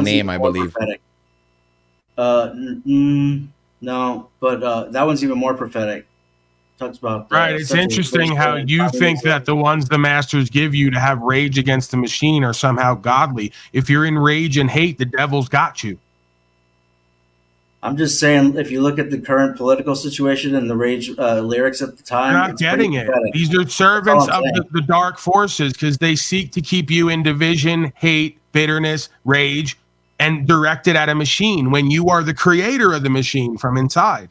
name, I believe. Prophetic. No, but that one's even more prophetic. Talks about right. It's interesting how you think that the ones the masters give you to have rage against the machine are somehow godly. If you're in rage and hate, the devil's got you. I'm just saying, if you look at the current political situation and the rage lyrics at the time, you're not getting it. These are servants of the dark forces because they seek to keep you in division, hate, bitterness, rage, and directed at a machine when you are the creator of the machine from inside.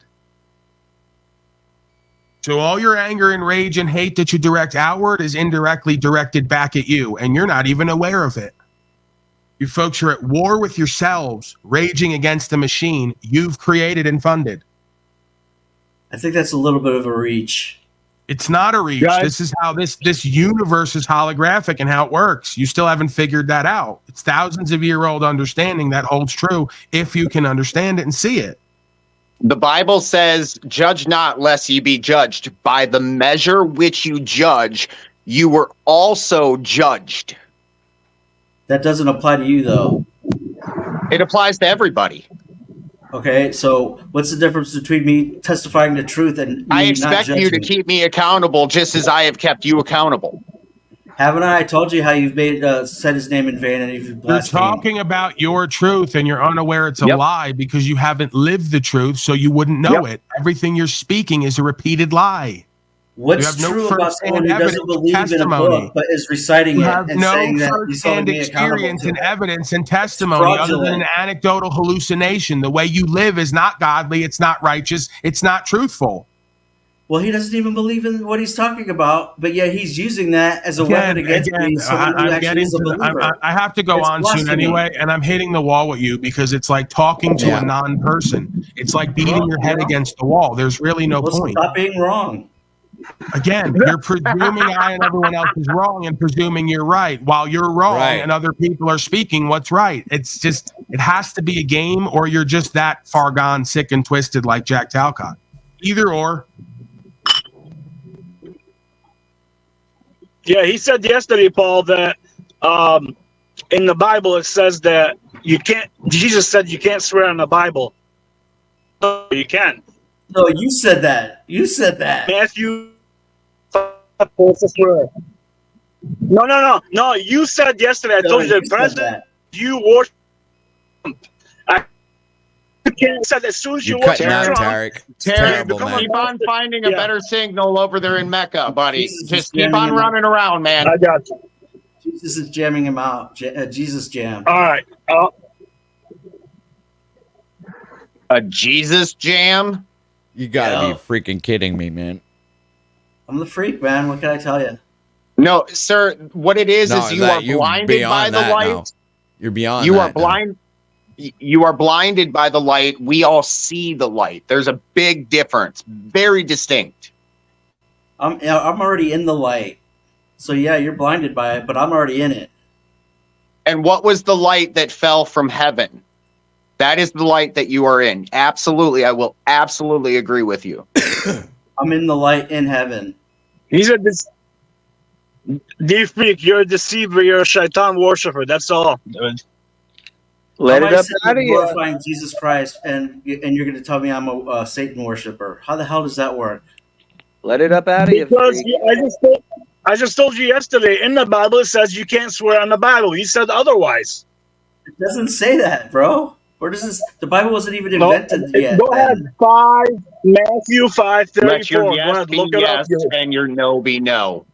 So all your anger and rage and hate that you direct outward is indirectly directed back at you, and you're not even aware of it. You folks are at war with yourselves, raging against the machine you've created and funded. I think that's a little bit of a reach. It's not a reach. Guys, this is how this universe is holographic and how it works. You still haven't figured that out. It's thousands of year old understanding that holds true if you can understand it and see it. The Bible says, judge not lest ye be judged. By the measure which you judge, you were also judged. That doesn't apply to you, though. It applies to everybody. Okay, so what's the difference between me testifying the truth and me I expect not you to keep me accountable just as I have kept you accountable. Haven't I? I told you how you've made said his name in vain and you've blasphemed. You're talking about your truth and you're unaware it's a lie because you haven't lived the truth, so you wouldn't know it. Everything you're speaking is a repeated lie. What's true about someone who doesn't believe in a book but is reciting it and saying that he's holding me accountable? Experience and evidence and testimony other than an anecdotal hallucination. The way you live is not godly, it's not righteous, it's not truthful. Well, he doesn't even believe in what he's talking about, but yet he's using that as a weapon against me. I have to go on soon anyway, and I'm hitting the wall with you because it's like talking to a non-person. It's like beating your head against the wall. There's really no point. Stop being wrong. Again, you're presuming I and everyone else is wrong and presuming you're right while you're wrong and other people are speaking what's right. It's just, it has to be a game or you're just that far gone, sick and twisted like Jack Talcott. Either or. Yeah, he said yesterday, Paul, that in the Bible it says that you can't. Jesus said you can't swear on the Bible. No, you can. No, you said that. You said that. Matthew. No. You said yesterday. I told you the president. You worship. You can't say as soon as you worship Tarek. Terrible, man. Keep on finding a better signal over there in Mecca, buddy. Just keep on running around, man. I got you. Jesus is jamming him out. Jesus jam. All right. A Jesus jam? You gotta be freaking kidding me, man. I'm the freak, man. What can I tell you? No, sir. What it is you are blinded by the light. Now. You're beyond. You are blind. You are blinded by the light. We all see the light. There's a big difference, very distinct. I'm already in the light, so yeah, you're blinded by it, but I'm already in it. And what was the light that fell from heaven? That is the light that you are in. Absolutely, I will absolutely agree with you. I'm in the light in heaven. He's a freak. You're a deceiver. You're a shaitan worshiper. That's all. Let it up out of you. Glorifying Jesus Christ, and you're going to tell me I'm a Satan worshiper. How the hell does that work? Let it up out of you. Because I just told you yesterday, in the Bible it says you can't swear on the Bible. He said otherwise. It doesn't say that, bro. Where does this? The Bible wasn't even invented yet. Go ahead. Matthew 5:34. Let your yes be yes and your no be no.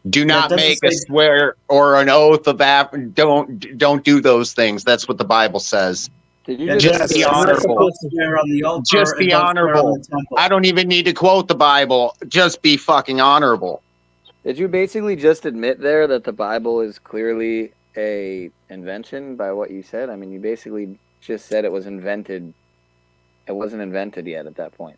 Do not make a swear or an oath of don't do those things. That's what the Bible says. Just be honorable. Just be honorable. I don't even need to quote the Bible. Just be fucking honorable. Did you basically just admit there that the Bible is clearly a invention by what you said? I mean, you basically just said it was invented. It wasn't invented yet at that point.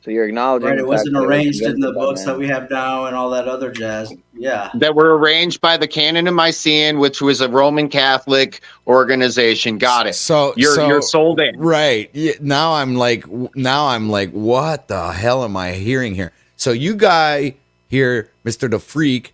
So you're acknowledging it wasn't arranged in the books that we have now and all that other jazz. Yeah. That were arranged by the Canon of Nicene, which was a Roman Catholic organization. Got it. So you're sold in. Right. Yeah, now I'm like, what the hell am I hearing here? So you guy here, Mr. the Freak,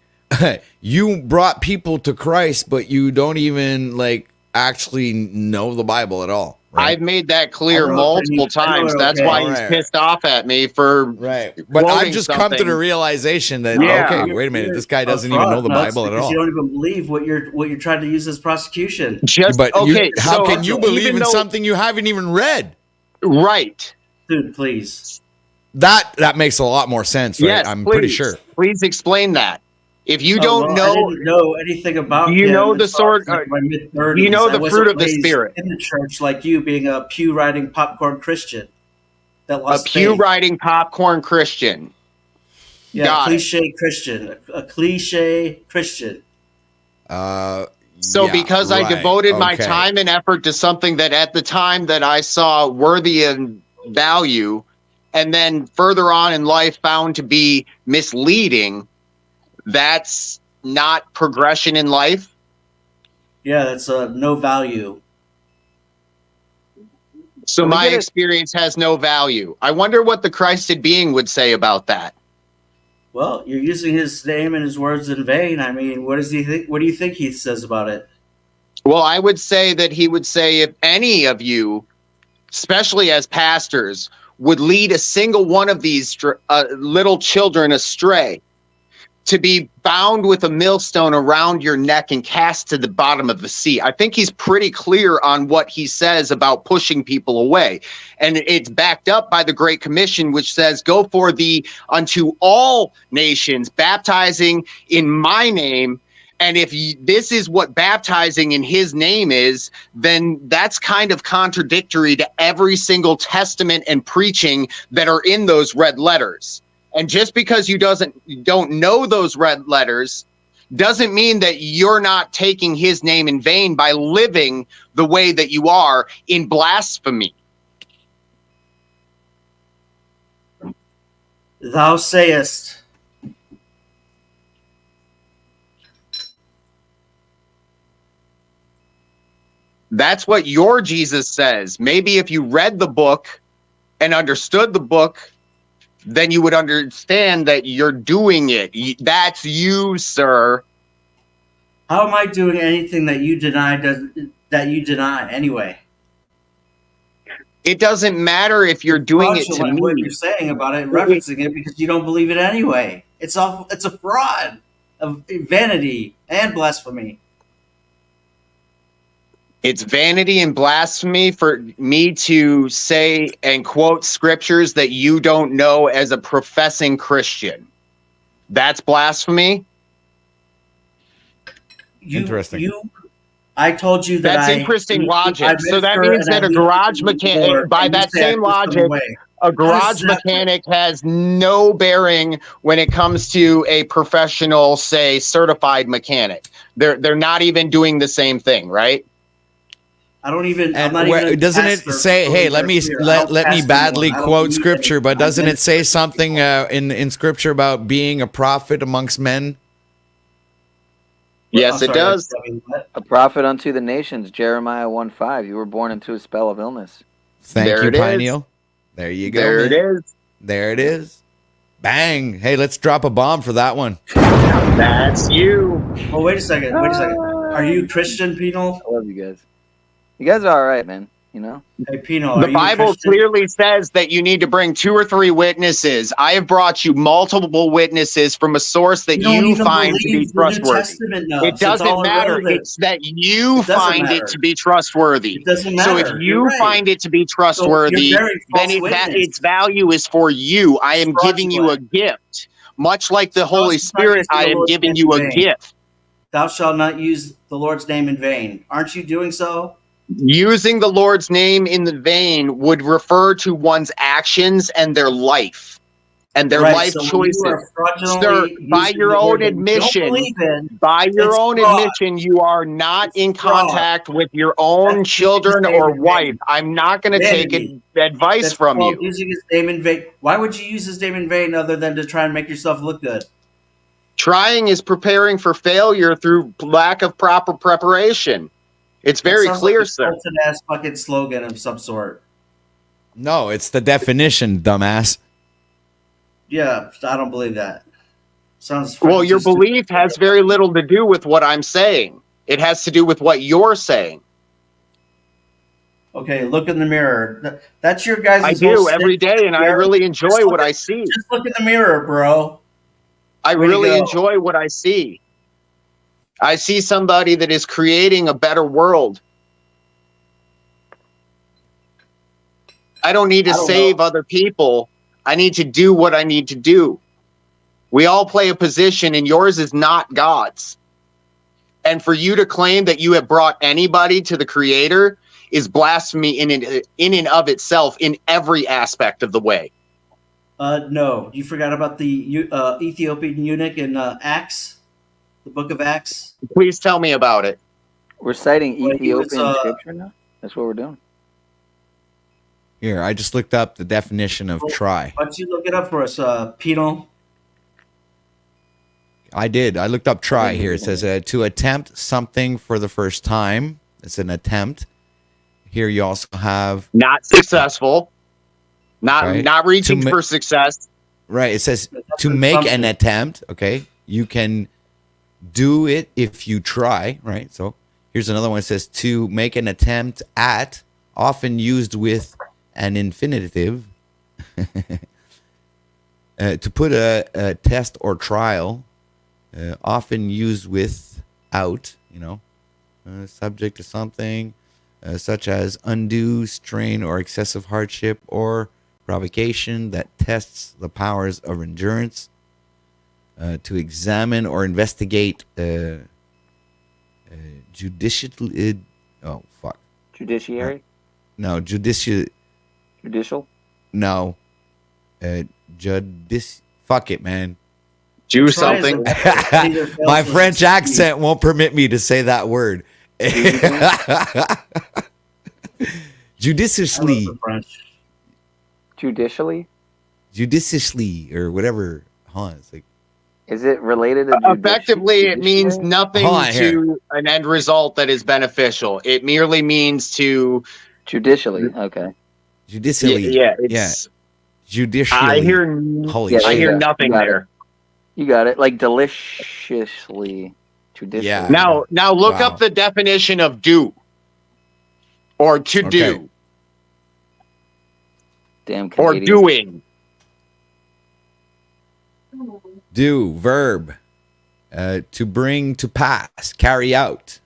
you brought people to Christ, but you don't even like actually know the Bible at all. Right? I've made that clear multiple times. That's why he's pissed off at me for But I've just come to the realization that okay, wait a minute, this guy doesn't even know the Bible at all. You don't even believe what you're trying to use as prosecution. How can you believe in something you haven't even read? Right, dude. Please. That makes a lot more sense, right? Yes, I'm pretty sure. Please explain that. If you I didn't know anything about do you him know the sword? Like my mid-30s. Do you know the fruit of the Spirit? In the church, like you, being a pew riding popcorn Christian that lost a pew riding popcorn Christian. Yeah, cliche Christian, a cliche Christian. So because I devoted my time and effort to something that at the time that I saw worthy and value, and then further on in life found to be misleading, that's not progression in life. Yeah, that's no value. So my experience has no value. I wonder what the Christed being would say about that. Well, you're using his name and his words in vain. I mean, what does he think? What do you think he says about it? Well, I would say that he would say if any of you, especially as pastors, would lead a single one of these little children astray, to be bound with a millstone around your neck and cast to the bottom of the sea. I think he's pretty clear on what he says about pushing people away. And it's backed up by the Great Commission, which says, go for thee unto all nations, baptizing in my name. And if this is what baptizing in his name is, then that's kind of contradictory to every single testament and preaching that are in those red letters. And just because you don't know those red letters doesn't mean that you're not taking his name in vain by living the way that you are in blasphemy. Thou sayest. That's what your Jesus says. Maybe if you read the book and understood the book, then you would understand that you're doing it. That's you, sir. How am I doing anything that you deny? Anyway? It doesn't matter if you're doing it to me. What you're saying about it, referencing it, because you don't believe it anyway. It's a fraud of vanity and blasphemy. It's vanity and blasphemy for me to say and quote scriptures that you don't know as a professing Christian. That's blasphemy. Interesting. I told you that. That's interesting logic. So that means that a garage mechanic, by that same logic, a garage mechanic has no bearing when it comes to a professional, say, certified mechanic. They're not even doing the same thing, right? I don't even. Doesn't it say? Hey, let me badly quote scripture, but doesn't it say something in scripture about being a prophet amongst men? Yes, it does. A prophet unto the nations, Jeremiah 1:5. You were born into a spell of illness. Thank you, Pineal. There you go. There it is. There it is. Bang. Hey, let's drop a bomb for that one. That's you. Oh, wait a second. Are you Christian, Penal? I love you guys. You guys are all right, man. You know? Hey, Penal, the Bible clearly says that you need to bring 2 or 3 witnesses. I have brought you multiple witnesses from a source that you find to be trustworthy. It doesn't matter. It's that you find it to be trustworthy. It doesn't matter. So if you find it to be trustworthy, then its value is for you. I am giving you a gift. Much like the Holy Spirit, I am giving you a gift. Thou shalt not use the Lord's name in vain. Aren't you doing so? Using the Lord's name in the vain would refer to one's actions and their life and their life choices. Sir, by your own admission, you are not in contact with your own children or wife. I'm not going to take advice from you. Using his name in vain. Why would you use his name in vain other than to try and make yourself look good? Trying is preparing for failure through lack of proper preparation. It's very clear, sir. It's an ass fucking slogan of some sort. No, it's the definition, dumbass. Yeah, I don't believe that. Well, your belief has very little to do with what I'm saying. It has to do with what you're saying. Okay, look in the mirror. That's your guys' I do every day, and I really enjoy what I see. Just look in the mirror, bro. I really enjoy what I see. I see somebody that is creating a better world. I don't need to save other people. I need to do what I need to do. We all play a position, and yours is not God's. And for you to claim that you have brought anybody to the Creator is blasphemy in and of itself in every aspect of the way. No, you forgot about the Ethiopian eunuch in Acts, the book of Acts. Please tell me about it. We're citing Ethiopian scripture now? That's what we're doing. Here, I just looked up the definition of try. Why don't you look it up for us, Penal? I did. I looked up try here. It says to attempt something for the first time. It's an attempt. Here you also have not successful, not reaching for success. Right. It says to make an attempt. Okay. You can do it if you try. Right. So here's another one. It says to make an attempt at, often used with an infinitive. To put a test or trial, often used without, subject to something. Such as undue strain or excessive hardship or provocation that tests the powers of endurance, to examine or investigate judicially. Oh, fuck. Judiciary? No, judicial. No. Fuck it, man. Do something. My French accent won't permit me to say that word. Judiciously, or whatever. It's like, is it related to effectively? It means nothing to an end result that is beneficial. It merely means to judicially. Okay. Judicially. Judicially. I hear nothing there. You got it. Like deliciously. Yeah. Now look up the definition of do or to do. Damn Canadian. Or doing. Do, verb. To bring to pass, carry out.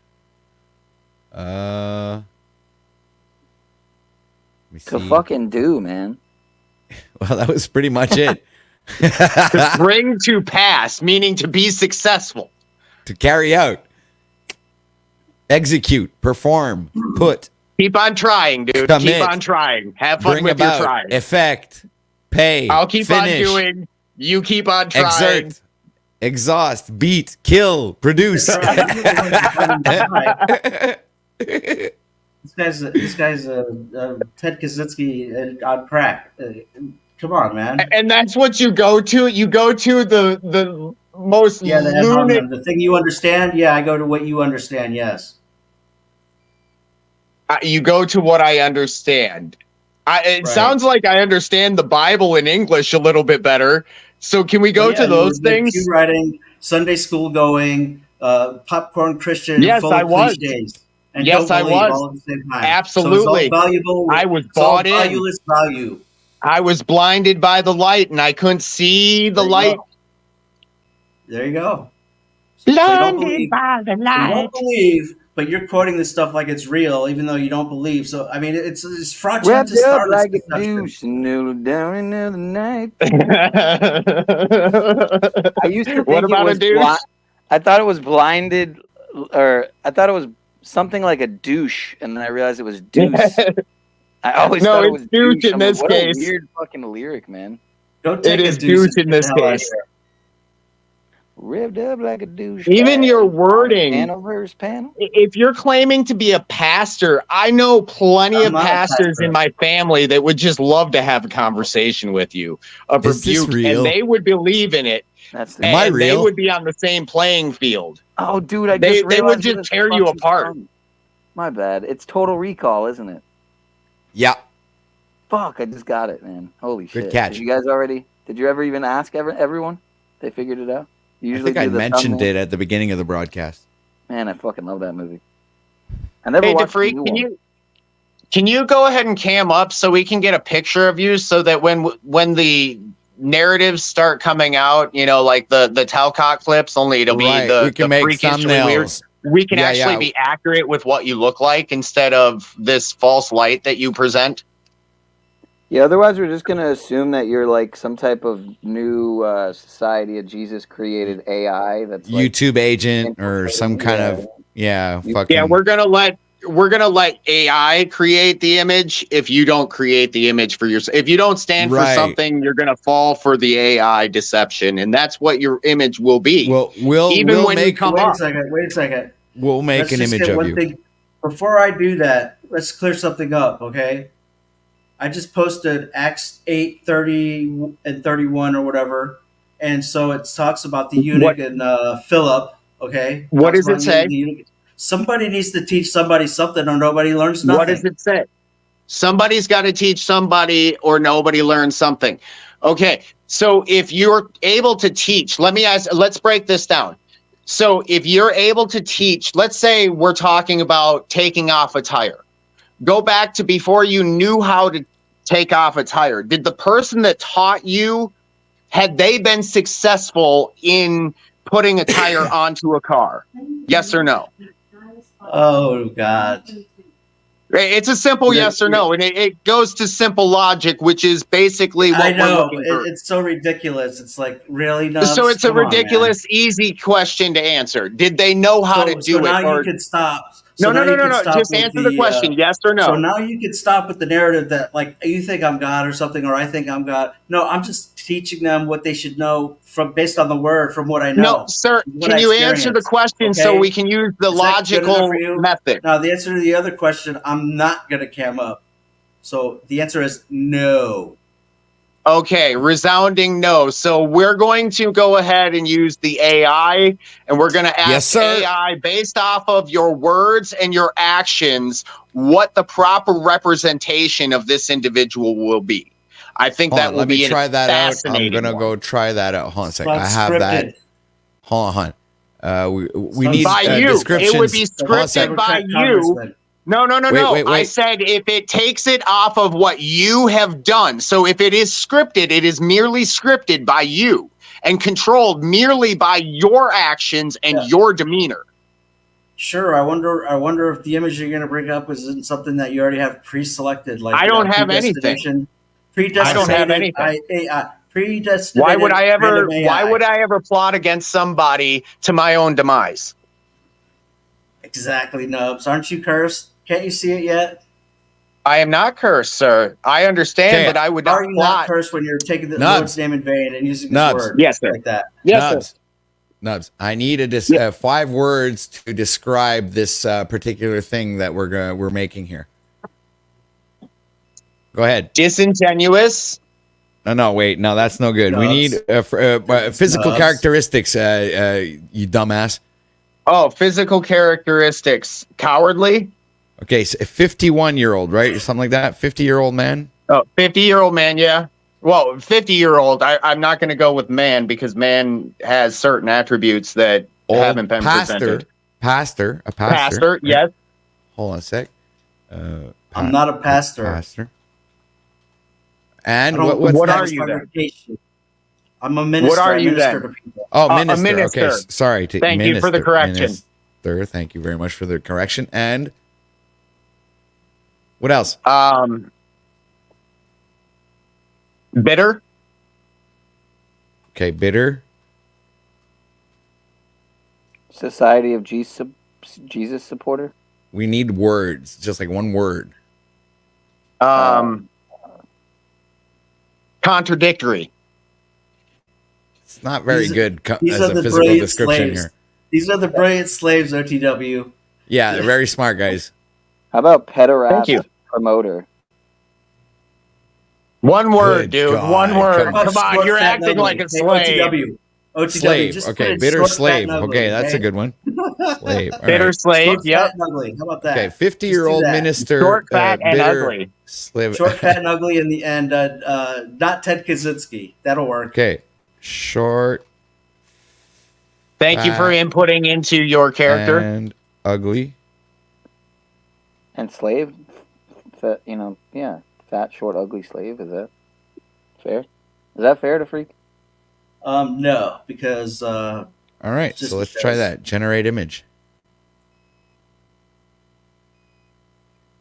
To fucking do, man. Well, that was pretty much it. To bring to pass, meaning to be successful. To carry out, execute, perform, put. Keep on trying, dude. Commit, keep on trying. Have fun bring with about, your trying. Effect, pay. I'll keep finish, on doing. You keep on trying. Exert, exhaust, beat, kill, produce. This guy's Ted Kaczynski on crack. Come on, man. And that's what you go to. You go to the most lunatic. The thing you understand. Yeah, I go to what you understand. Yes. You go to what I understand. It sounds like I understand the Bible in English a little bit better. So can we go to those things? Writing, Sunday school going, popcorn Christian. Yes, I was. And yes, I was. All at the same time. Absolutely. So it's all valuable. I was bought in. Valueless value. I was blinded by the light, and I couldn't see the light. There you go. Blinded by the light. You don't believe, but you're quoting this stuff like it's real, even though you don't believe. So I mean, it's fraudulent to start like a douche, noodle down into the night. I used to think what about it was a douche? I thought it was blinded, or I thought it was something like a douche, and then I realized it was deuce. I always thought it was douche in this case. What a weird fucking lyric, man. It is douche in this case. Revved up like a douche. Even your wording. Panel. If you're claiming to be a pastor, I know plenty of pastors in my family that would just love to have a conversation with you. Rebuke, and they would believe in it. Am I real? They would be on the same playing field. Oh, dude, they would just tear you apart. My bad. It's Total Recall, isn't it? Yeah. Fuck, I just got it, man. Holy shit. Good catch. Did you guys already? Did you ever even ask everyone? They figured it out? I think I mentioned it at the beginning of the broadcast. Man, I fucking love that movie. I never watched the new one. Can you go ahead and cam up so we can get a picture of you so that when the narratives start coming out, you know, like the Talcott clips, only it'll be we can make thumbnails. We can actually be accurate with what you look like instead of this false light that you present. Yeah, otherwise we're just going to assume that you're like some type of new society of Jesus created AI that's like YouTube agent or some kind of fucking. Yeah, we're gonna let AI create the image if you don't create the image for yourself. If you don't stand for something, you're gonna fall for the AI deception, and that's what your image will be. Well, wait a second. We'll make an image of you. Before I do that, let's clear something up, okay? I just posted Acts 8:30 and 31 or whatever, and so it talks about the eunuch and Philip. Okay, what does it say? Somebody needs to teach somebody something, or nobody learns nothing. What does it say? Somebody's got to teach somebody, or nobody learns something. Okay, so if you're able to teach, let's break this down. So if you're able to teach, let's say we're talking about taking off a tire. Go back to before you knew how to take off a tire. Did the person that taught you, had they been successful in putting a tire onto a car? Yes or no? Oh, God. It's a simple yes or no, and it goes to simple logic, which is basically what I know. we're looking for. It's so ridiculous. It's like, really? No. So it's a ridiculous, easy question to answer. Did they know how to do it? Now you can stop. No. Just answer the question, yes or no. So now you can stop with the narrative that, like, you think I'm God or something, or I think I'm God. No, I'm just teaching them what they should know based on the word, from what I know. No, sir. Can you answer the question so we can use the logical method? Now, the answer to the other question, I'm not going to cam up. So the answer is no. Okay, resounding no. So we're going to go ahead and use the AI, and we're going to ask AI based off of your words and your actions what the proper representation of this individual will be. I think that will be let me try that out. I'm going to go try that out. Hold on a second. I have that. Hold on. We need descriptions. It would be scripted by you. No. Wait. I said if it takes it off of what you have done. So if it is scripted, it is merely scripted by you and controlled merely by your actions and your demeanor. Sure. I wonder if the image you're going to bring up isn't something that you already have pre-selected. Like, I don't have anything. I don't have anything. Predestinated. Why would I ever plot against somebody to my own demise? Exactly, Nubs. Aren't you cursed? Can't you see it yet? I am not cursed, sir. I understand that I would not plot. Are you not cursed when you're taking the Lord's name in vain and using this word? Yes, sir. Like that. Yes, Nubs. I need 5 words to describe this particular thing that we're making here. Go ahead. Disingenuous. No, wait. No, that's no good. Nubs. We need physical characteristics, you dumbass. Oh, physical characteristics. Cowardly. Okay, so a 51-year-old, right? Something like that. 50-year-old man. Oh, 50-year-old man, yeah. Well, 50-year-old. I'm not going to go with man because man has certain attributes that haven't been presented. Pastor, right? Yes. Hold on a sec. I'm not a pastor. And what are you then? I'm a minister. What are you then? To people. Oh, minister. A minister. Okay, sorry. Thank you for the correction. Minister, thank you very much for the correction. And what else? Bitter. Okay, bitter. Society of Jesus supporter. We need words, just like one word. Contradictory. It's not very good as a physical description here. These are the brilliant slaves, OTW. Yeah, they're very smart guys. How about pederast promoter? One word, dude. God. One word. Come on, you're acting like a slave. OTW. Slave. Okay, bitter slave. Okay, that's a good one. Slave. Bitter slave. Yep. How about that? Okay, 50-year-old minister. Short, fat, and ugly. Slave. Short, fat, and ugly, and not Ted Kaczynski. That'll work. Okay, short, Thank you for inputting into your character. And ugly. And slave, fat, fat, short, ugly slave. Is that fair? Is that fair to Freak? No, because all right, so let's try that. Generate image.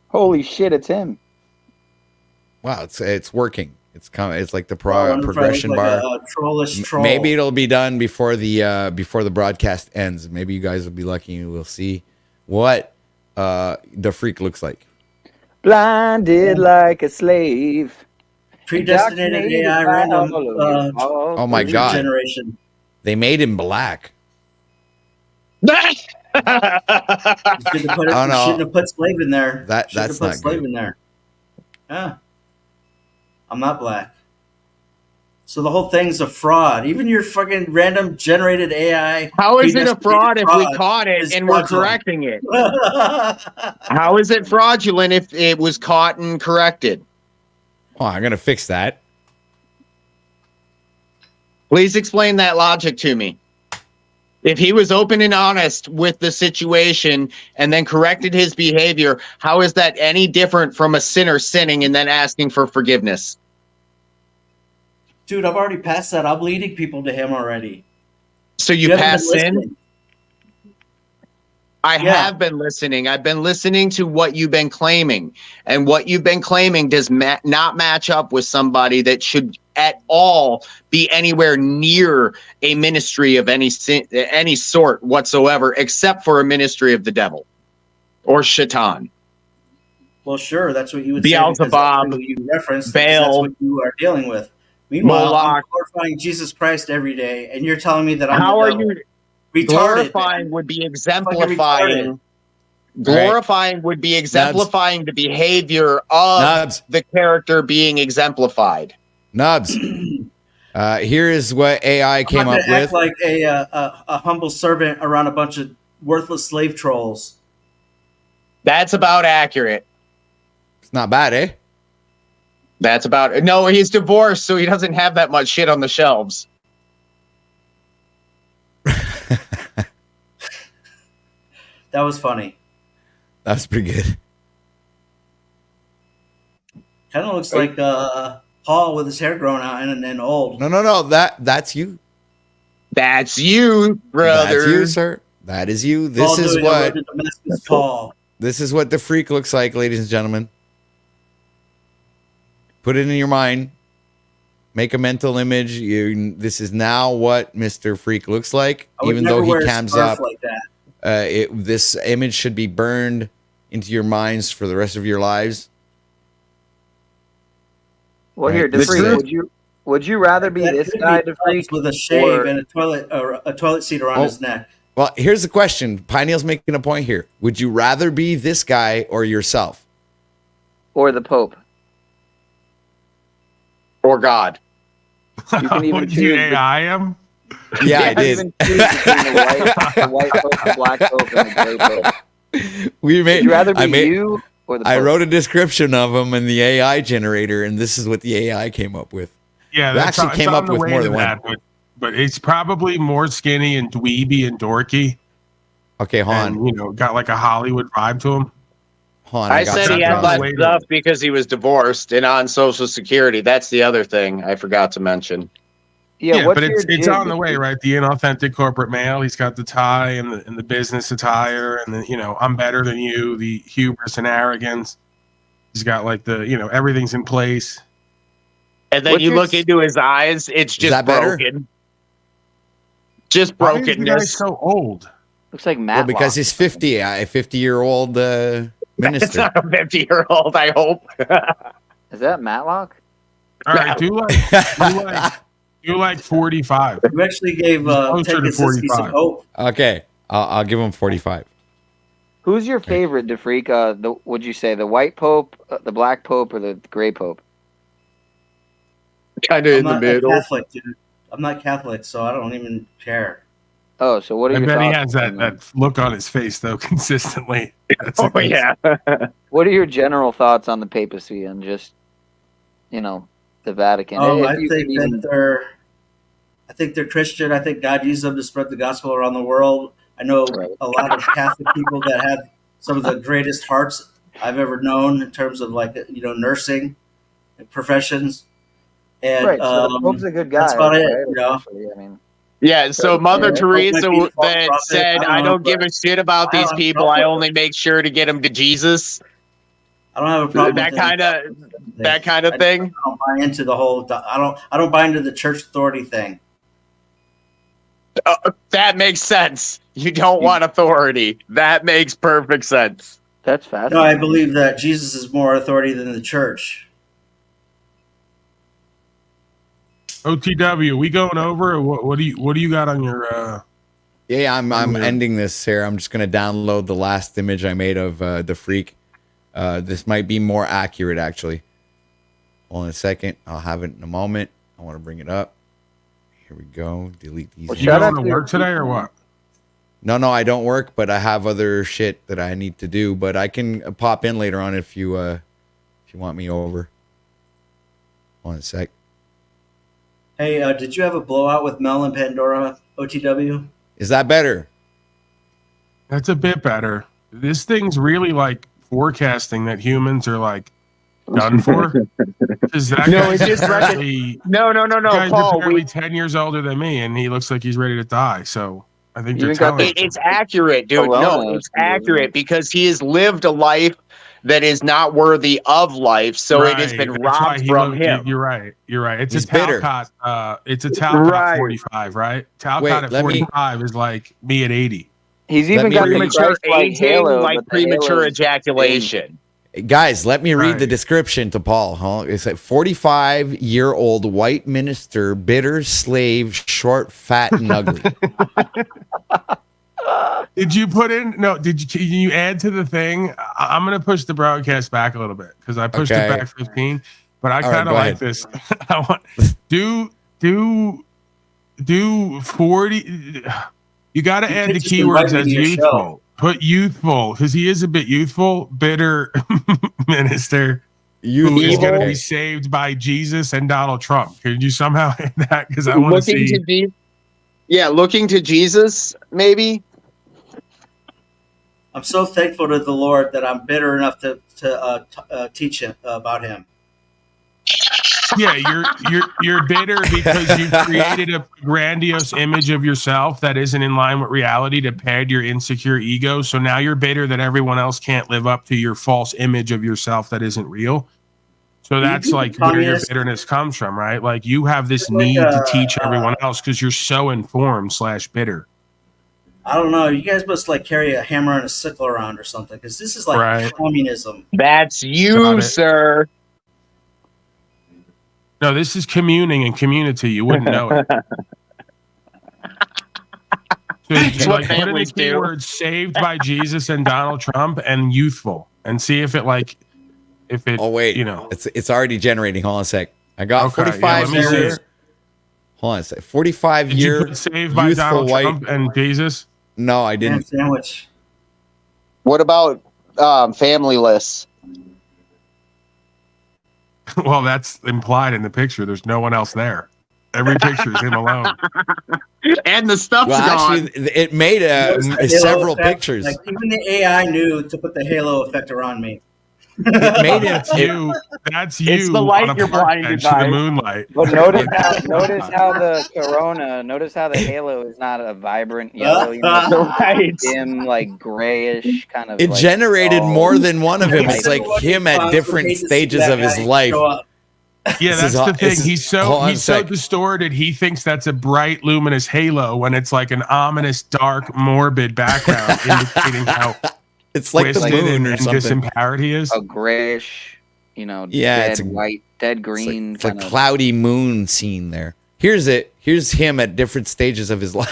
Holy shit, it's him. Wow, it's working. It's like the progression bar. Trollish troll. Maybe it'll be done before the broadcast ends. Maybe you guys will be lucky and we'll see what the Freak looks like. Blinded like a slave. Predestinated AI random. Oh my god! Generation. They made him black. Shouldn't have put slave in there. That's not slave good. in there. Yeah. I'm not black. So the whole thing's a fraud. Even your fucking random generated AI. How is it a fraud if we caught it and we're correcting it? How is it fraudulent if it was caught and corrected? Oh, I'm gonna fix that. Please explain that logic to me. If he was open and honest with the situation and then corrected his behavior, how is that any different from a sinner sinning and then asking for forgiveness? Dude, I've already passed that. I'm leading people to him already. So you passed sin? I have been listening. I've been listening to what you've been claiming. And what you've been claiming does not match up with somebody that should at all be anywhere near a ministry of any sort whatsoever, except for a ministry of the devil or Shaitan. Well, sure, that's what you would Beelzebub, say. You referenced Baal, that's what you are dealing with. Meanwhile, Moloch. I'm glorifying Jesus Christ every day, and you're telling me that I'm How the are devil. you? Retarded. Glorifying would be exemplifying. Glorifying would be exemplifying the behavior of the character being exemplified. Nubs. Here is what AI came up with. Act like a humble servant around a bunch of worthless slave trolls. That's about accurate. It's not bad, eh? That's about it. No, he's divorced, so he doesn't have that much shit on the shelves. That was funny. That's pretty good. Kind of looks like Paul with his hair grown out and old. No. That's you. That's you, brother. That's you, sir. That is you. This is what Paul. This is what the Freak looks like, ladies and gentlemen. Put it in your mind. Make a mental image. This is now what Mr. Freak looks like, even though he cams up. Like that. This image should be burned into your minds for the rest of your lives. Well, here, DeFreak, would you rather be this guy, DeFreak, with a shave and a toilet seat around his neck? Well, here's the question. Pineal's making a point here. Would you rather be this guy or yourself? Or the Pope? Or God? You can even choose. AI him? Yeah, I did. Even choose between the white Pope, the black Pope, and the gray Pope. Would you rather be you or the Pope? I wrote a description of him in the AI generator, and this is what the AI came up with. Yeah, they actually came up with more than one. But it's probably more skinny and dweeby and dorky. Okay, Han. And, got like a Hollywood vibe to him. Han, I said he had less stuff because he was divorced and on Social Security. That's the other thing I forgot to mention. Yeah, but it's on the way, right? The inauthentic corporate male. He's got the tie and the business attire, and the I'm better than you. The hubris and arrogance. He's got like the everything's in place. And then you look into his eyes; it's just broken. Just brokenness. Why is the guy so old? Looks like Matlock. Well, because he's 50, a 50-year-old minister. It's not a 50-year-old. I hope. Is that Matlock? All right, do like 45. You actually gave closer to 45. Hope. Okay, I'll give him 45. Who's your favorite, DeFreak? Would you say the white Pope, the black Pope, or the gray Pope? Kind of in the middle. Catholic, dude. I'm not Catholic, so I don't even care. Oh, so what are your thoughts? I bet he has that look on his face, though, consistently. Yeah. What are your general thoughts on the papacy and just, the Vatican? I think that I think they're Christian. I think God used them to spread the gospel around the world. I know a lot of Catholic people that have some of the greatest hearts I've ever known in terms of nursing professions. And Right. So Pope's a good guy. That's about it. Right? I mean. Yeah, so Mother Teresa then prophet, said, I don't give a shit about these people. I only make sure to get them to Jesus. I don't have a problem that with kind of thing. I don't buy into the whole. I don't buy into the church authority thing. That makes sense. You don't want authority. That makes perfect sense. That's fascinating. No, I believe that Jesus is more authority than the church. OTW, we going over? Or what do you got on your? Yeah, I'm ending this here. I'm just gonna download the last image I made of the freak. This might be more accurate, actually. Hold on a second. I'll have it in a moment. I want to bring it up. Here we go. Delete these. You going to work today or what? No, I don't work, but I have other shit that I need to do. But I can pop in later on if you want me over. Hold on a sec. Hey, did you have a blowout with Mel and Pandora, OTW? Is that better? That's a bit better. This thing's really like forecasting that humans are like done for. Is that no, it's just no. Paul, apparently 10 years older than me, and he looks like he's ready to die. So I think you're telling it's accurate, dude. No, it's accurate because he has lived a life that is not worthy of life, so it has been robbed from him. You're right. It's He's a Talcott. It's a Talcott 45, right? Talcott at 45 is like me at 80. He's even got premature aging, like premature ejaculation. Guys, let me read the description to Paul. Huh? It's a 45-year-old white minister, bitter slave, short, fat, and ugly. Did you put in? No. Can you add to the thing? I'm gonna push the broadcast back a little bit because I pushed it back 15. But I kind of like this. I want do 40. You got to add the keywords as youthful. Put youthful because he is a bit youthful, bitter minister who is going to be saved by Jesus and Donald Trump. Could you somehow add that? Because I want to see. Looking to Jesus, maybe. I'm so thankful to the Lord that I'm bitter enough to teach him about him. Yeah, you're bitter because you created a grandiose image of yourself that isn't in line with reality to pad your insecure ego. So now you're bitter that everyone else can't live up to your false image of yourself that isn't real. So that's like where your bitterness comes from, right? Like you have this need to teach everyone else because you're so informed / bitter. I don't know. You guys must like carry a hammer and a sickle around or something because this is like communism. That's you, sir. No, this is communing and community. You wouldn't know it. So like put in the keywords saved by Jesus and Donald Trump and youthful and see if it oh wait, it's already generating. Hold on a sec. I got 45 years. Hold on a sec. 45 year saved by Donald Trump and Jesus. No, I didn't. Sandwich. What about familyless? Well, that's implied in the picture. There's no one else there. Every picture is him alone. And the stuff's gone. Actually, it made several pictures. Like even the AI knew to put the halo effect around me. It made it. That's you. It's the light you're blinded by. The moonlight. But notice how the corona. Notice how the halo is not a vibrant yellow. Dim, like grayish kind of. It generated more than one of him. It's like him at different stages of his life. Yeah, that's the thing. He's so distorted. He thinks that's a bright, luminous halo when it's like an ominous, dark, morbid background indicating how. It's like the moon or something. Disempowered he is. A grayish, dead white, dead green. It's a cloudy moon scene there. Here's it. Here's him at different stages of his life.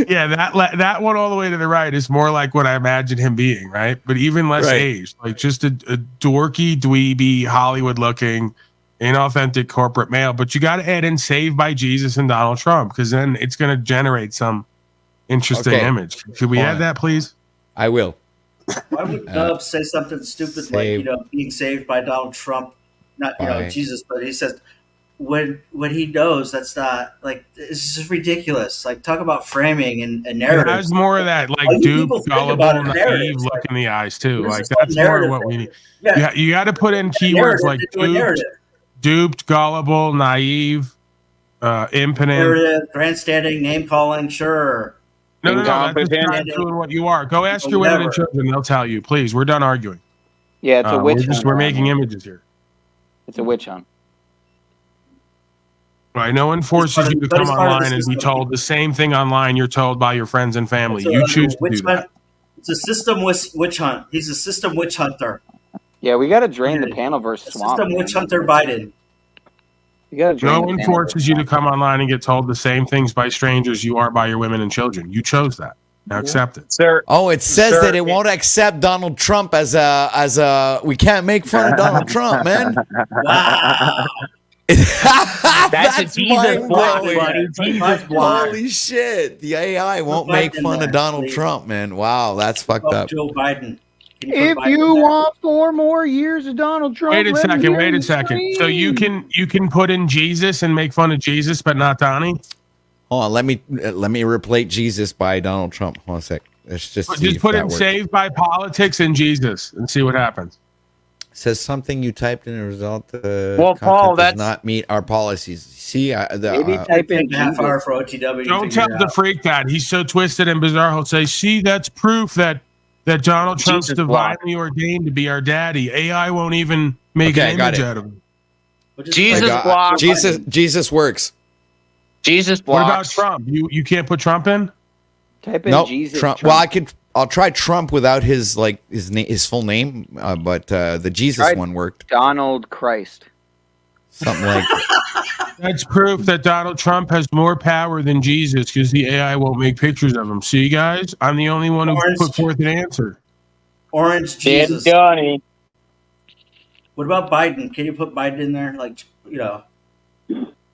Yeah, that one all the way to the right is more like what I imagine him being, right? But even less aged, like just a dorky, dweeby, Hollywood-looking, inauthentic corporate male. But you got to add in Saved by Jesus and Donald Trump because then it's going to generate some interesting image. Could we add that, please? I will. Why would Dub say something stupid like being saved by Donald Trump? not By Jesus, but he says when he knows that's not like it's just ridiculous. Like talk about framing and It narratives. has more of that, like All you people duped, think about gullible, is naive narratives. look Like in the eyes too. there's Like this whole that's more of narrative what we thing. need. Yeah, You got to put in keywords narrative like into a narrative. duped, gullible, naive, impotent. Narrative, grandstanding, name calling, sure. No. That Incompetent. describes who and what you are. Go ask your women and Whatever. children; they'll tell you. Please, we're done arguing. Yeah, it's a witch hunt. We're making images here. It's a witch hunt. Right? No one forces you to come online and be told the same thing online you're told by your friends and family. You choose to do that. It's a system witch hunt. He's a system witch hunter. Yeah, we got to drain the panel versus swamp. System witch hunter Biden. You got to drain. No one forces you to come online and get told the same things by strangers you are by your women and children. You chose that. Now accept it, sir. Oh, it says that it won't accept Donald Trump as a. We can't make fun of Donald Trump, man. Wow. That's a Jesus block, buddy. Jesus block. Holy shit! The AI won't make fun of Donald Trump, man. Wow, that's fucked up. Joe Biden. If you want 4 more years of Donald Trump, wait a second. So you can put in Jesus and make fun of Jesus, but not Donnie. Hold on, let me replace Jesus by Donald Trump. Hold on a sec. Let's just put in saved by politics and Jesus and see what happens. It says something you typed in a result. Well, Paul, does not meet our policies. See, maybe type in half hour for OTW. Don't tell the freak that he's so twisted and bizarre. He'll say, "See, that's proof that Donald Trump's Jesus divinely ordained to be our daddy. AI won't even make an image out of him." Jesus block. Jesus works. Jesus blocks. What about Trump? You can't put Trump in? Type in Jesus. Trump. Well, I'll try Trump without his full name, but the Jesus one worked. Donald Christ. Something like That's proof that Donald Trump has more power than Jesus because the AI won't make pictures of him. See, guys, I'm the only one who put forth an answer. Orange Jesus. Donnie. What about Biden? Can you put Biden in there? Like,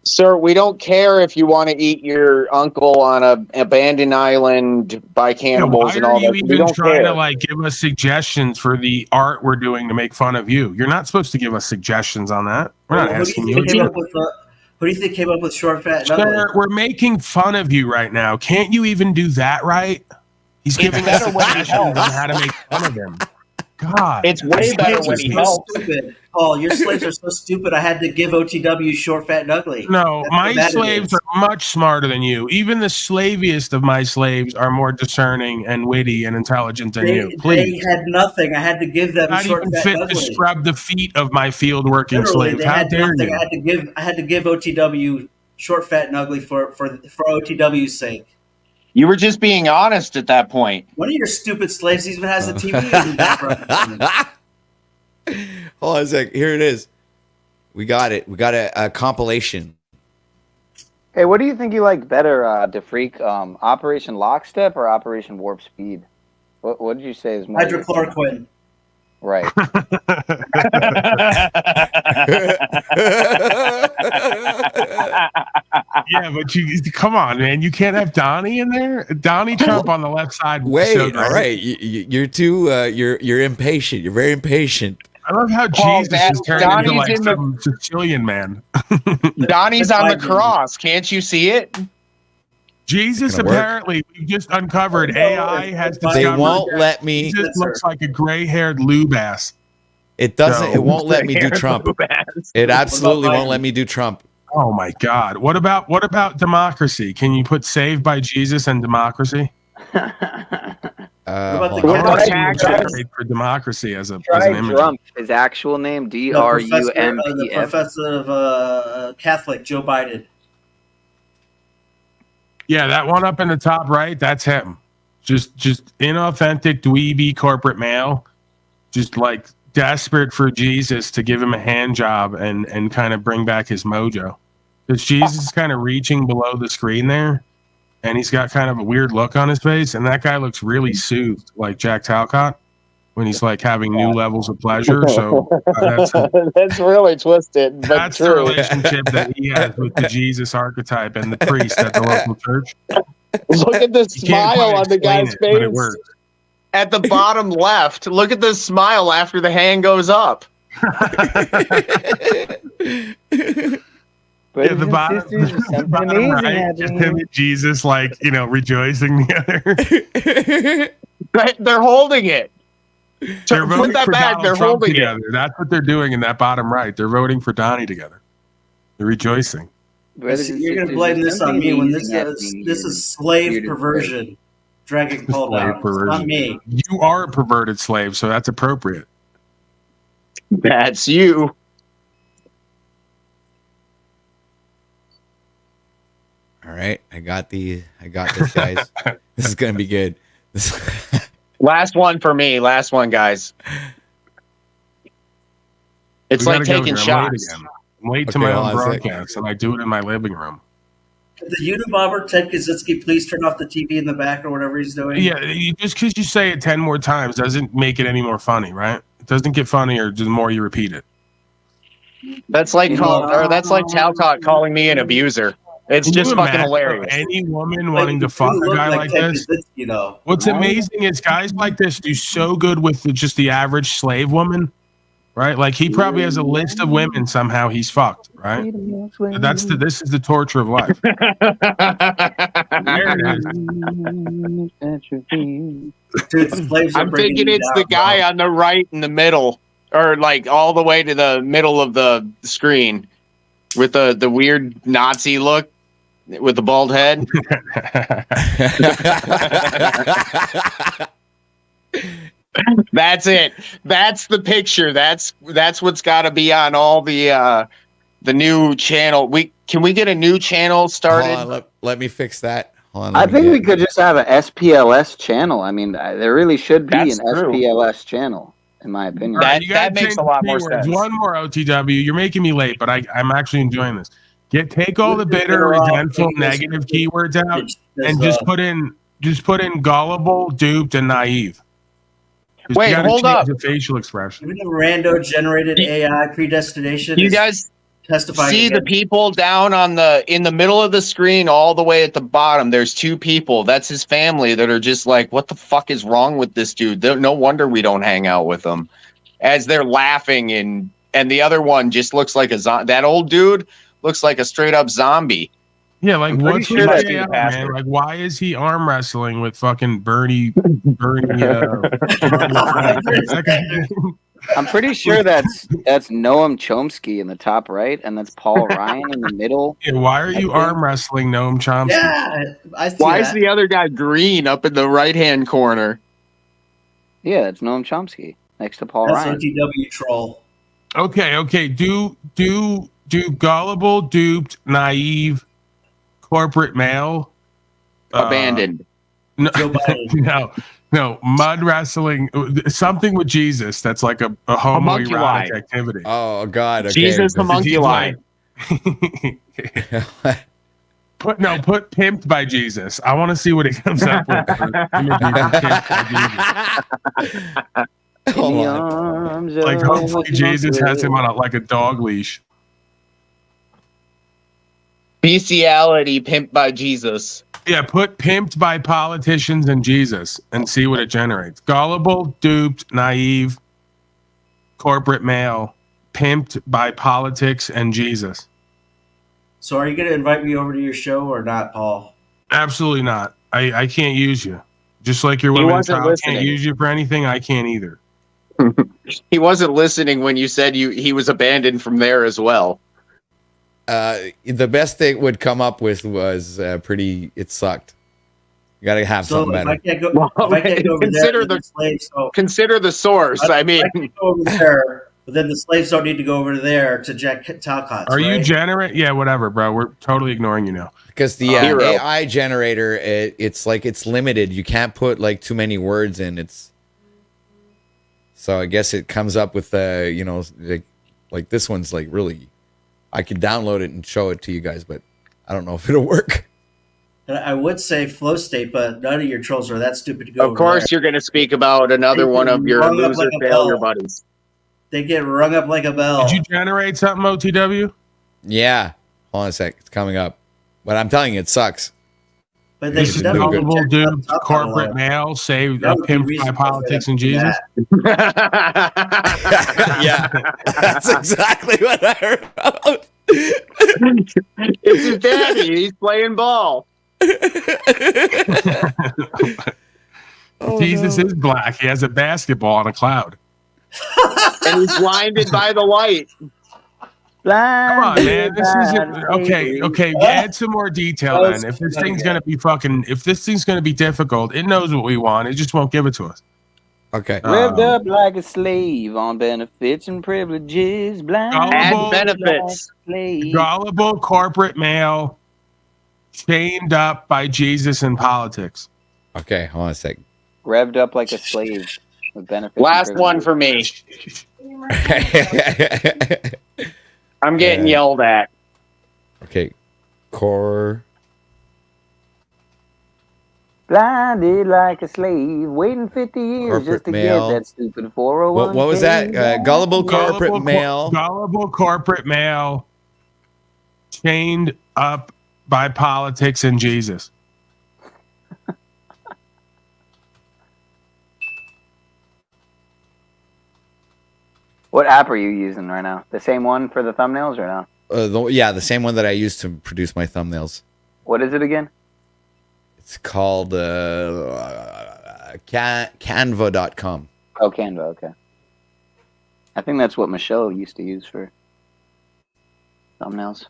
Sir, we don't care if you want to eat your uncle on a abandoned island by cannibals and all that. Why are you even trying to give us suggestions for the art we're doing to make fun of you? You're not supposed to give us suggestions on that. We're not asking you. Who do you think came up with short, fat, and ugly? Sir, we're making fun of you right now. Can't you even do that right? He's giving us suggestions on how to make fun of him. God, it's way better when he helps. Stupid. Paul, your slaves are so stupid. I had to give OTW short, fat, and ugly. No, my slaves are much smarter than you. Even the slaviest of my slaves are more discerning and witty and intelligent than you. Please, they had nothing. I had to give them not short, even fat, fit and ugly. to scrub the feet of my field working slaves. How dare you? I had to give OTW short, fat, and ugly for OTW's sake. You were just being honest at that point. One of your stupid slaves even has a TV in the background. Hold on a sec. Here it is. We got it. We got a compilation. Hey, what do you think you like better, DeFreak? Operation Lockstep or Operation Warp Speed? What did you say is more? Hydrochloroquine. Right. Yeah, but you come on, man. You can't have Donnie in there. Donnie Trump on the left side. Wait, all right. You're too. You're impatient. You're very impatient. I love how Jesus is turned into some Sicilian man. Donnie's on the cross. Can't you see it? Jesus apparently, we just uncovered AI has discovered. They won't let me. Jesus looks like a gray-haired lube ass. It doesn't. It won't let me do Trump. It absolutely won't let me do Trump. Oh my God! What about democracy? Can you put "Saved by Jesus" and democracy? What about taxes for democracy as an image? Trump, his actual name DRUMPF. The professor of Catholic Joe Biden. Yeah, that one up in the top right, that's him. Just inauthentic dweeby corporate male, just like desperate for Jesus to give him a hand job and kind of bring back his mojo. Because Jesus is kind of reaching below the screen there, and he's got kind of a weird look on his face, and that guy looks really soothed, like Jack Talcott, when he's like having new levels of pleasure. So that's really twisted. But that's true. the relationship that he has with the Jesus archetype and the priest at the local church. Look at the smile on the guy's face. But at the bottom left, look at the smile after the hand goes up. Brothers the and bottom, sisters, there's the something bottom amazing right, just happening him here. and Jesus, like, rejoicing together. They're holding it. They're Put voting that for back. Donald They're Trump holding together. it. That's what they're doing in that bottom right. They're voting for Donnie together. They're rejoicing. Brothers and You're going to sisters, blame there's this on something me when amazing happening this here. is slave Here to perversion. Dragging Paul Slave down. It's perversion. not me. You are a perverted slave, so that's appropriate. That's you. All right, I got this, guys. This is gonna be good. Last one for me. Last one, guys. It's We like gotta go taking here. shots. I'm late to Okay, my hold own on a sec. broadcast, and I do it in my living room. Could the Unabomber Ted Kaczynski please turn off the TV in the back or whatever he's doing? Yeah, just because you say it 10 more times doesn't make it any more funny, right? It doesn't get funnier the more you repeat it. That's like Talcott calling me an abuser. It's Can just you fucking imagine hilarious. Any woman Like, wanting you to fuck do a look guy like Ted this? Kaczynski, though. What's amazing is guys like this do so good with just the average slave woman, right? Like he probably has a list of women somehow he's fucked, right? This is the torture of life. There it is. Dude, the slaves are I'm bringing thinking you it's down, the guy bro. on the right in the middle, or like all the way to the middle of the screen with the weird Nazi look with the bald head. That's it. That's the picture. That's what's got to be on all the new channel. Can we get a new channel started? Hold on, let me fix that. Hold on, I let me think get- we could just have an SPLS channel. I mean, there really should be That's an true. SPLS channel, in my opinion. All right, That- you gotta that makes change a lot the more keywords. sense. One more OTW. You're making me late, but I'm actually enjoying this. Take all the bitter, Better off resentful, taking this- negative keywords out, Because, and just put in gullible, duped, and naive. Just Wait, gotta hold change up. the facial expression. even the rando generated AI predestination You is guys testifying see the against- people down in the middle of the screen, all the way at the bottom. There's two people. That's his family that are just like, what the fuck is wrong with this dude? No wonder we don't hang out with him. As they're laughing, and the other one just looks like that old dude looks like a straight up zombie. Yeah, like I'm pretty what's sure with that's the the AI, pastor. man? Like, why is he arm wrestling with fucking Bernie? I'm pretty sure that's Noam Chomsky in the top right, and that's Paul Ryan in the middle. Yeah, why are you I arm wrestling Noam Chomsky? Yeah, I see Why is that. the other guy green up in the right hand corner? Yeah, that's Noam Chomsky next to Paul That's Ryan. OTW troll. Okay. Do gullible, duped, naive, corporate male, Abandoned. No, Joe Biden. no, mud wrestling, something with Jesus. That's like a homoerotic Homunculi. activity. Oh God, okay. Jesus homunculi. Put pimped by Jesus. I want to see what it comes up with. Hold In the on. arms of Like hopefully the Jesus has him Lord. on like a dog leash. Bestiality pimped by Jesus. Yeah, put pimped by politicians and Jesus and see what it generates. Gullible, duped, naive, corporate male, pimped by politics and Jesus. So are you going to invite me over to your show or not, Paul? Absolutely not. I can't use you. Just like your He women wasn't child can't listening. use you for anything, I can't either. He wasn't listening when you said he was abandoned from there as well. The best they would come up with was it sucked. You gotta have So something if I better. can't go, Well, if I can't go over consider there, then the- the slaves. So Consider the source. I mean, I can't go over there, but then the slaves don't need to go over there to Jack Talcott's. Are you right? generate? Yeah, whatever, bro. We're totally ignoring you now. Because the Hero. AI generator, it's like it's limited. You can't put like too many words in. So I guess it comes up with like this one's like really. I could download it and show it to you guys, but I don't know if it'll work. And I would say flow state, but none of your trolls are that stupid to go. of over course, there. you're going to speak about another one of your Rung up loser like a failure bell. buddies. They get rung up like a bell. Did you generate something, OTW? Yeah, hold on a sec. It's coming up, but I'm telling you, it sucks. But they This should is no definitely good. Gullible check dude, out corporate male, say That would be pimp by reasonable for politics them and to do Jesus. that. Yeah, that's exactly what I heard about. It's his daddy. He's playing ball. Jesus is black. He has a basketball on a cloud. And he's blinded by the light. Come on, man. This isn't okay. Okay, add some more detail then. If this thing's gonna be difficult, it knows what we want. It just won't give it to us. Okay. Revved up like a slave on benefits and privileges. Blind Gullible benefits. Gullible corporate male chained up by Jesus in politics. Okay, hold on a second. Revved up like a slave with benefits. and Last one privileges. for me. I'm getting yelled at. Okay. Core. Blinded like a slave, waiting 50 years Corporate just to male. get that stupid 401. What was that? Gullible corporate male. Gullible corporate male chained up by politics and Jesus. What app are you using right now? The same one for the thumbnails or no? The same one that I use to produce my thumbnails. What is it again? It's called Canva.com. Oh, Canva. Okay. I think that's what Michelle used to use for thumbnails.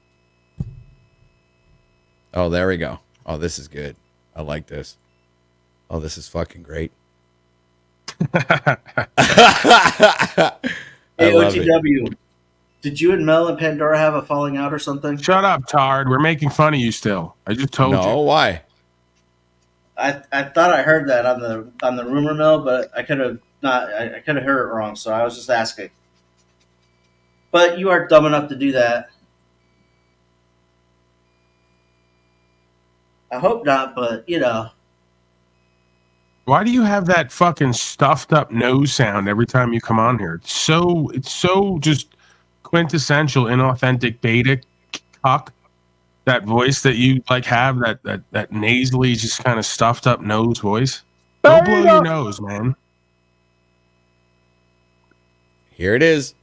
Oh, there we go. Oh, this is good. I like this. Oh, this is fucking great. Hey, OGW, did you and Mel and Pandora have a falling out or something? Shut up, Tard. We're making fun of you still. I just told you. No, why? I thought I heard that on the rumor mill, but I could have not. I could have heard it wrong, so I was just asking. But you are dumb enough to do that. I hope not, but you know. Why do you have that fucking stuffed up nose sound every time you come on here? It's so just quintessential, inauthentic beta cuck. That voice that you like have, that nasally, just kind of stuffed up nose voice. Don't blow your nose, man. Here it is.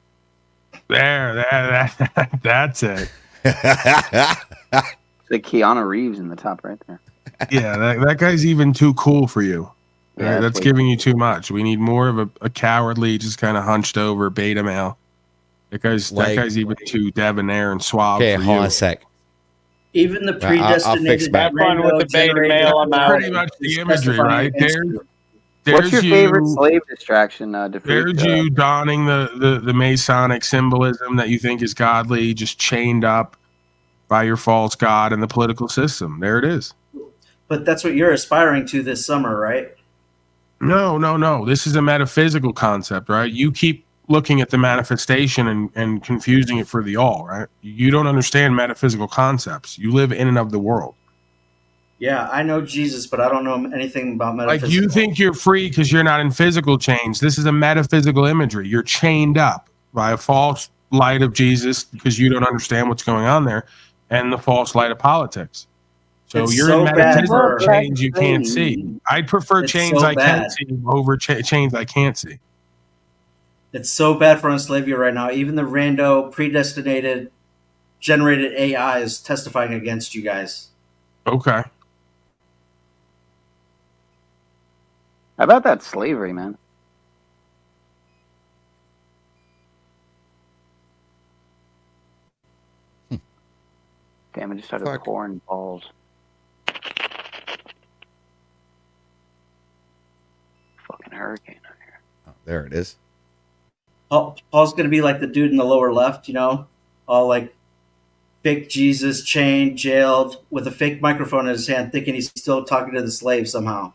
That's it. The Keanu Reeves in the top right there. Yeah, that guy's even too cool for you. Yeah, that's giving you too much. We need more of a cowardly, just kind of hunched over beta male. That guy's even too debonair and suave. Okay, for hold you. on a sec. Even the I'll predestinated fix that. Have fun with the beta male. I'm out. Pretty much the imagery, right? What's your favorite slave distraction? There's you donning the Masonic symbolism that you think is godly, just chained up by your false god in the political system. There it is. But that's what you're aspiring to this summer, right? No. This is a metaphysical concept, right? You keep looking at the manifestation and confusing it for the all, right? You don't understand metaphysical concepts. You live in and of the world. Yeah, I know Jesus, but I don't know anything about metaphysical. Like you think you're free because you're not in physical chains. This is a metaphysical imagery. You're chained up by a false light of Jesus because you don't understand what's going on there, and the false light of politics. So It's you're so in metaphysical bad. chains you can't see. I'd prefer It's chains so I can bad. see over chains I can't see. It's so bad for enslavement right now. Even the rando predestinated generated AI is testifying against you guys. Okay. How about that slavery, man? Damn, I just started pouring balls. Fucking hurricane out here. Oh, there it is. Paul's going to be like the dude in the lower left, you know? All like fake Jesus, chained, jailed, with a fake microphone in his hand, thinking he's still talking to the slave somehow.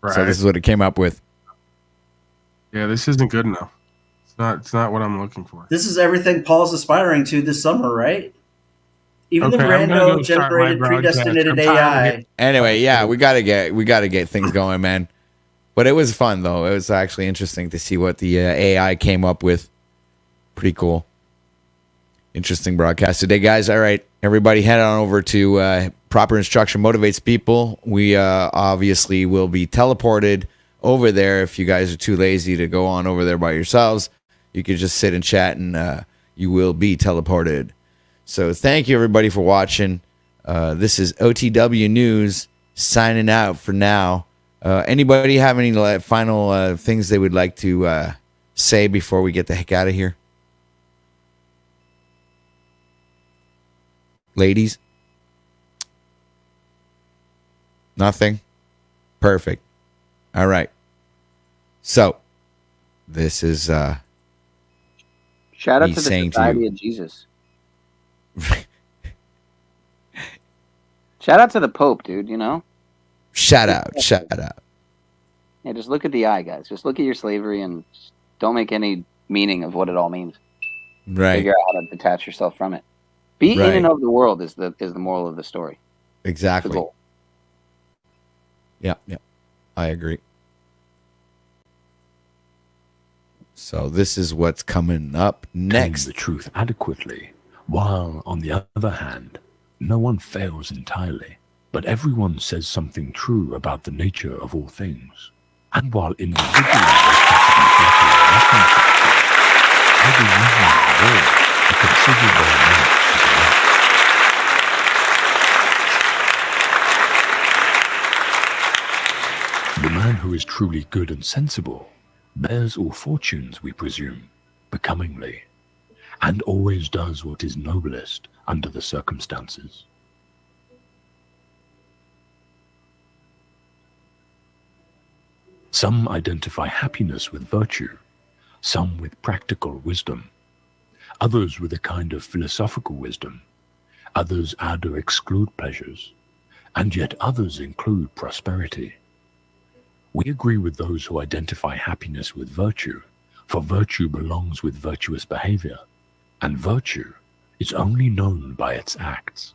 Right. So this is what it came up with. Yeah, this isn't good enough. It's not what I'm looking for. This is everything Paul's aspiring to this summer, right? Even the Okay, I'm gonna rando go start my generated broadcast. predestinated I'm tired of AI. hearing- Anyway, yeah, we gotta get things going, man. But it was fun though. It was actually interesting to see what the AI came up with. Pretty cool. Interesting broadcast today, guys. All right, Everybody head on over to Proper Instruction Motivates People. We obviously will be teleported over there. If you guys are too lazy to go on over there by yourselves, you could just sit and chat, and you will be teleported. So thank you, everybody, for watching. This is OTW News signing out for now. Anybody have any final things they would like to say before we get the heck out of here? Ladies? Nothing? Perfect. All right. So, this is shout out to the Society of Jesus. Shout out to the Pope, dude, you know? Shout out. Yeah, just look at the eye, guys. Just look at your slavery and don't make any meaning of what it all means. Right. Figure out how to detach yourself from it. Be in and of the world is the moral of the story. Exactly. Yeah. I agree. So this is what's coming up next. The truth adequately, while on the other hand, no one fails entirely, but everyone says something true about the nature of all things. And while individuals are possibly better or less than every union in the world, a considerable amount is enough. The man who is truly good and sensible bears all fortunes, we presume, becomingly, and always does what is noblest under the circumstances. Some identify happiness with virtue, some with practical wisdom, others with a kind of philosophical wisdom, others add or exclude pleasures, and yet others include prosperity. We agree with those who identify happiness with virtue, for virtue belongs with virtuous behavior, and virtue is only known by its acts.